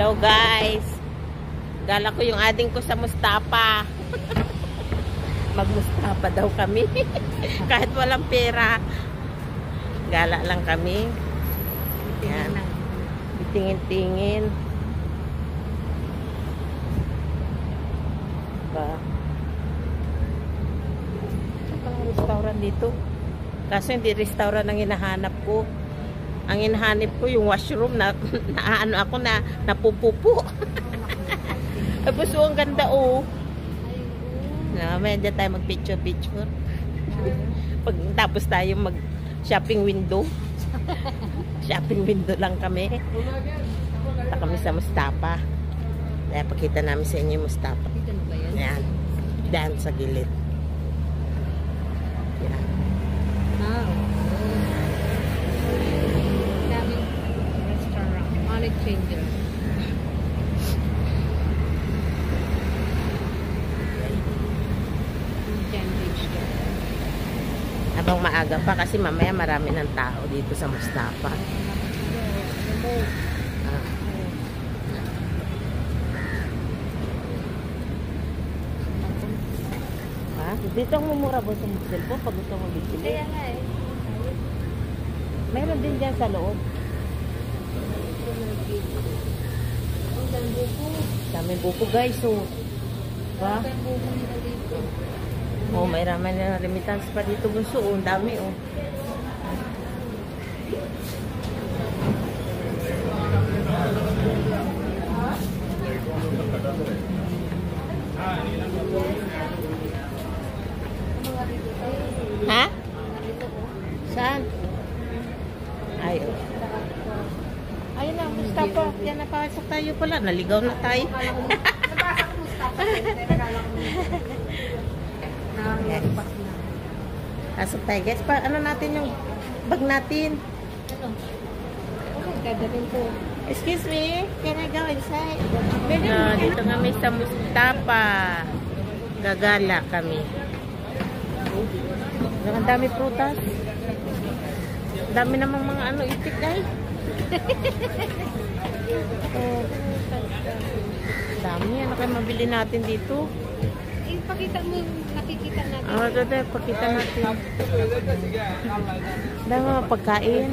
Hello guys. Gala ko yung ading ko sa Mustafa. Mag-Mustafa daw kami. Kahit walang pera. Gala lang kami. Yan. Tingin-tingin. Ba? Saan palang restaurant dito? Kaso hindi restaurant ang hinahanap ko. Ang hinahanap ko yung washroom na ano ako na napupupo. Tapos ang ganda oh. Na, medyo tayo mag-picture. Pag tapos tayo mag-shopping window. Shopping window lang kami. Punta kami sa Mustafa. Kaya pakita namin sa inyo yung Mustafa. Yan. Diyan sa gilid. Yan. Wow. Daming restaurant. Money changer. Habang maaga pa kasi mamaya marami ng tao dito sa Mustafa. Dito ang mumura ba sa cellphone pag gusto mo bibili? Kaya nga eh. Meron din dyan sa loob. Daming buko guys. So, ba? Oh, may ramen na remittance pa dito bunso. Oh, ang dami oh. Ha? Saan? Ayun. Ayun na, Mustafa. Yan, napasok tayo pala. Naligaw na tayo. Yes. Pasok tayo guys. Ano natin yung bag natin? Gagawin ko. Excuse me, can I go inside? Dito kami sa Mustafa. Gagala kami. Ang dami prutas. Dami namang mga ano itik guys. Dami. Ano kayo mabili natin dito? Ipakita mo, nakikita natin. Ito, pakita natin. Dami mga pagkain.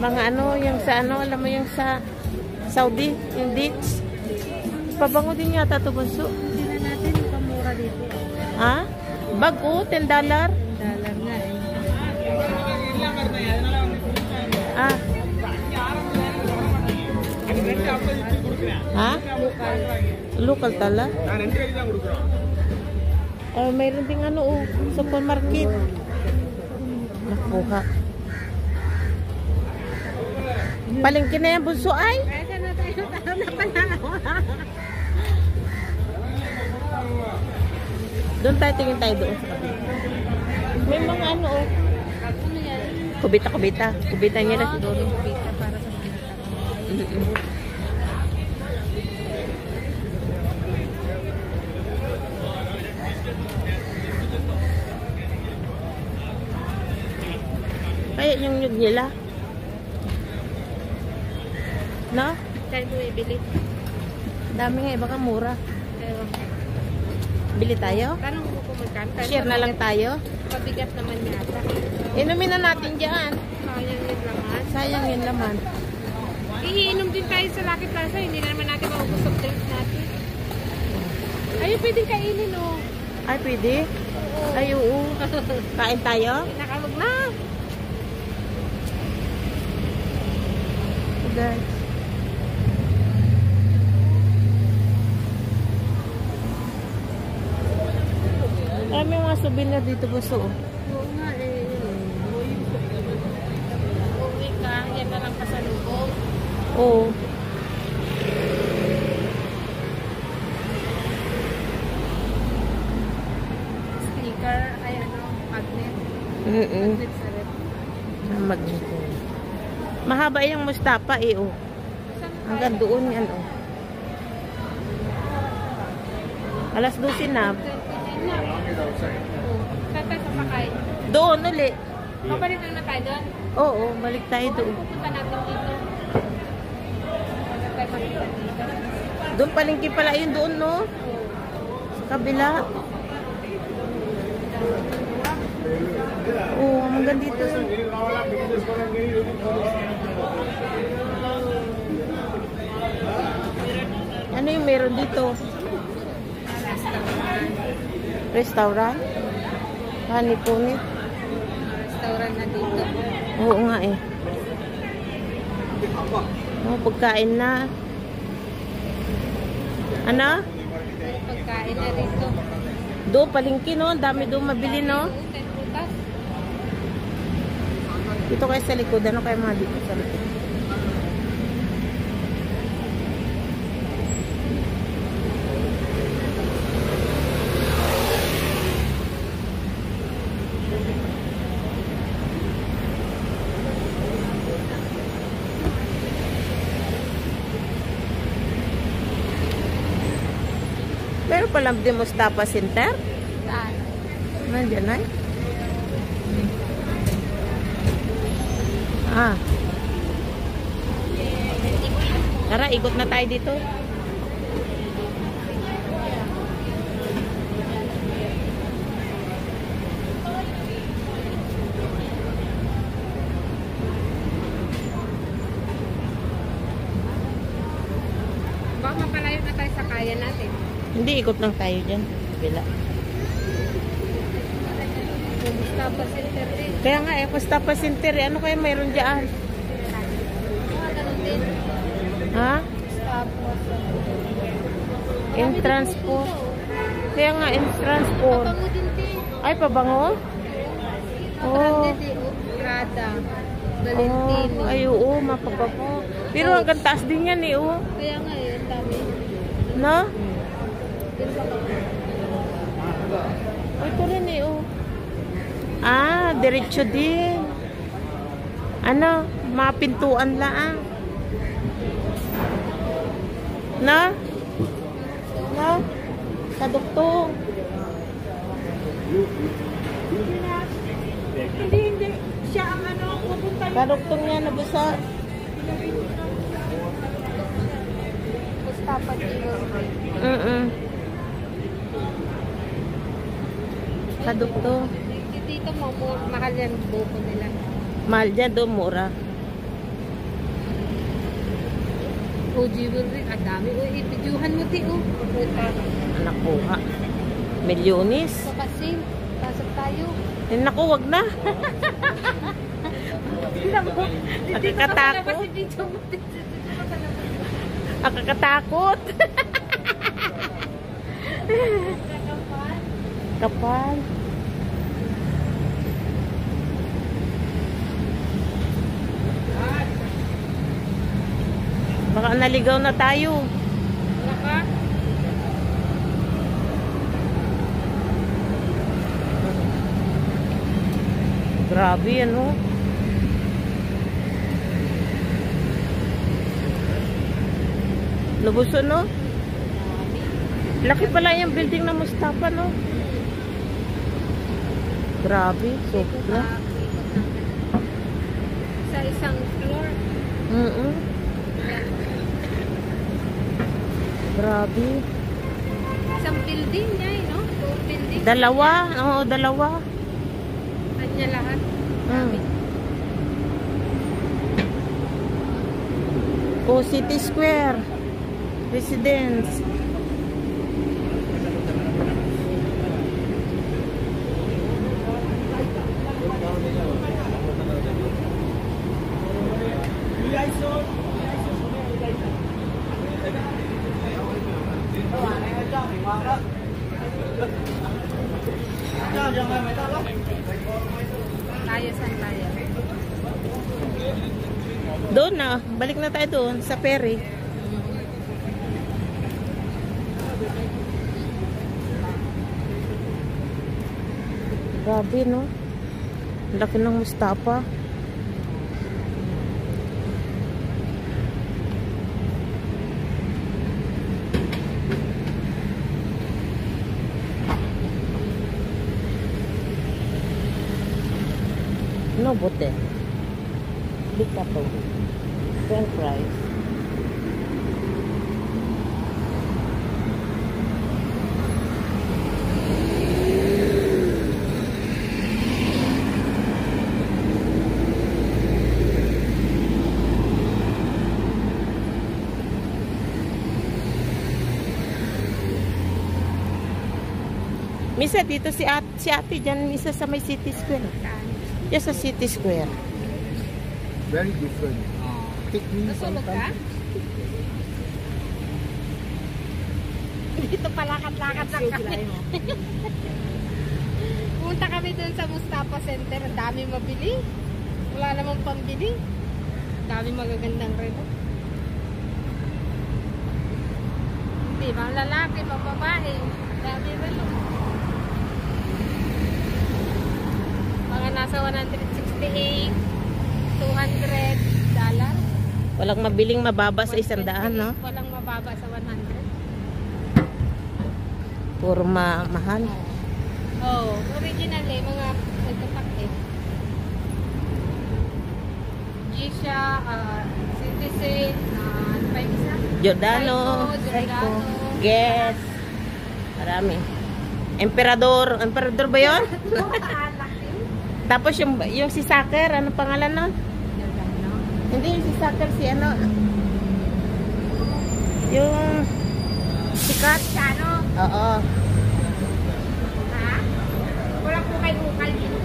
Mga ano, yung sa ano, alam mo yung sa Saudi, yung dates. Pabango din yata ito, bunso. Hindi na natin pamura dito. Ha? Bag o, $10. $10 nga eh. Ah. Ha? Local tala? Mayroon ding ano oh, supermarket. Nakuha. Palengke na yan, bunso ay. Kaya na tayo na panahon. Doon tayo, tingin tayo doon sa kabila. May mga ano oh. Ano yan? Kubita. Kubita niya na siguro. Kubita para sa mga tao. Kaya yung nyug nila. No? Kaya mo ibili. Dami nga, baka mura. Ewan. Bili tayo? Parang buko magkano. Share na lang tayo. Pabigat naman yata. Inumin na natin dyan. Sayang yun naman. Sayang yun naman. Iinom din tayo sa Lucky Plaza. Hindi na naman natin maubos ang drinks natin. Ayun, pwedeng kainin oh. Ay, pwede? Ay, oo. Kain tayo? Nakalog na. Guys. May mga souvenir dito gusto. Oo nga eh. Uwi ka, yan na lang pasalubong. Oo. Sticker, ay ano, magnet. Mm-mm. Magnet sa red. Magnet. Mahaba yung Mustafa eh oh. Hanggang doon yan oh. Alas 12 na. Saan tayo sa pakay? Doon uli. Babalik na tayo doon. Oo, balik tayo doon. Pupunta natin dito. Tayo makikita dito. Doon palengke pala yun doon, no? Sa kabila. Oo, hanggang dito. Ano yung meron dito? Restaurant? Honeypony? Restaurant na dito. Oo nga eh. Oh, pagkain na. Ano? Pagkain na rito. Doon, palengke, no? Ang dami doon mabili, no? Prutas. Dito kayo sa likod. Ano kayo mga dito sa likod? Meron palang di Mustafa Center? Saan? Nandiyan ay? Ah. Tara, ikot na tayo dito. Baka mapalayo na tayo sa kaya natin. Hindi, ikot lang tayo dyan. Bila. Mustafa Center din. Kaya nga eh, Mustafa Center. Ano kaya mayroon dyan? Ganun din. Ha? Mustafa. Entrance po. Kaya nga, entrance po. Pabango din din. Ay, pabango? Oh. Branded eh. Prada. Valentino. Oh, ay, oo, mapabango. Pero hanggang taas din yan eh, oh. Kaya nga eh, ang dami. No? Din pa ba? Ito rin eh, oh. Ah, diretso din. Ano? Mga pintuan lang. No? No? Sa duktong. Hindi. Siya ang ano, pupunta Sa duktong niya, nabusa. Mustafa Jewelry. Sa duktong. Dito mo, mahal yan buko nila. Mahal dyan, doon mura. O jewelry, ang dami. O, ipidyuhan mo ti, o. Anak ko ha. Milyonis. So kasi, pasok tayo. Eh, naku, wag na. Nakakatakot. Nakakatakot. Kapal. Baka naligaw na tayo. Baka? Grabe ano. Lubuso no? Laki pala yung building na Mustafa no? Grabe, sobra. Sa isang floor. Grabe. Isang building niya, no? Buong building. Dalawa, oo, dalawa. Kanya lahat. O City Square Residence. Tayo, saan tayo? Doon na, balik na tayo doon sa ferry. Grabe no. Laki ng Mustafa. Ano bote? Bika to. French fries. Misa dito si ate dyan, misa sa may City Square. Diyan sa City Square. Very different. Take me Nasulog ka? sometimes. Dito palakad-lakad lang kami. Punta kami dun sa Mustafa Center. Ang dami mabili. Wala namang pambili. Ang dami magagandang relo. Hindi, mga lalaki, mga babae. Dami relo. Mga nasa 168, $200. Walang mabiling mababa sa 100, no? Walang mababa sa 100. Puro mahal. Oh, original eh, mga nagkapak eh. Gisha, Citizen, ano pa yung isa? Giordano. Giordano. Guess. Marami. Emperador. Emperador ba yun? Tapos yung si Saker, ano pangalan nun? Giordano. Hindi, yung si Saker, si ano? Yung sikat. Ano? Oo. Ha? Wala po kayo ukal dito.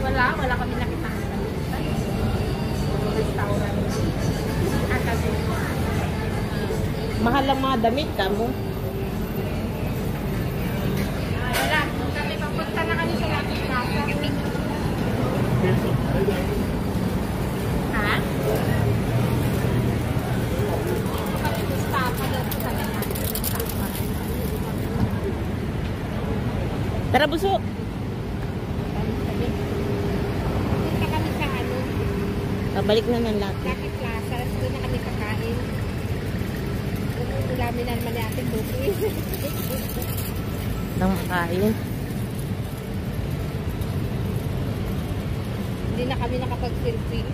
Wala kami nakita. Restaurant. Mahal ang mga damit ka mo. Wala. Kami papunta na kami sa Lucky Plaza. Ha? Kami Mustafa doon sa Mustafa. Tara, buso. Punta kami sa ano, Pabalik na ng Lucky. Lucky Plaza. Doon na kami kakain. Ulamin na naman ni Ate Cookies. Nang makain. Hindi na kami nakapag-selfie.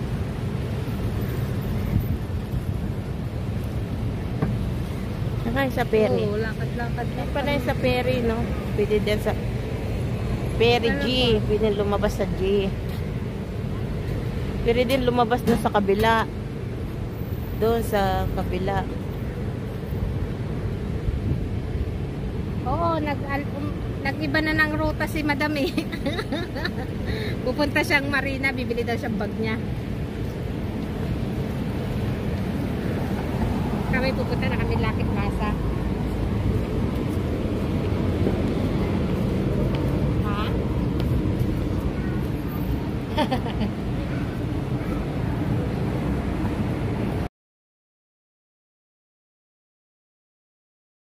Nakain sa ferry. Oo, lakad-lakad lang. Pa na sa ferry, no? Pwede din sa ferry G. Pwede lumabas sa G. Pwede din lumabas na sa kabila. Doon sa kabila. Oo, nag-iba na ng ruta si Madam eh. Pupunta siyang marina, bibili daw siyang bag niya. Kami pupunta na kami Lucky Plaza.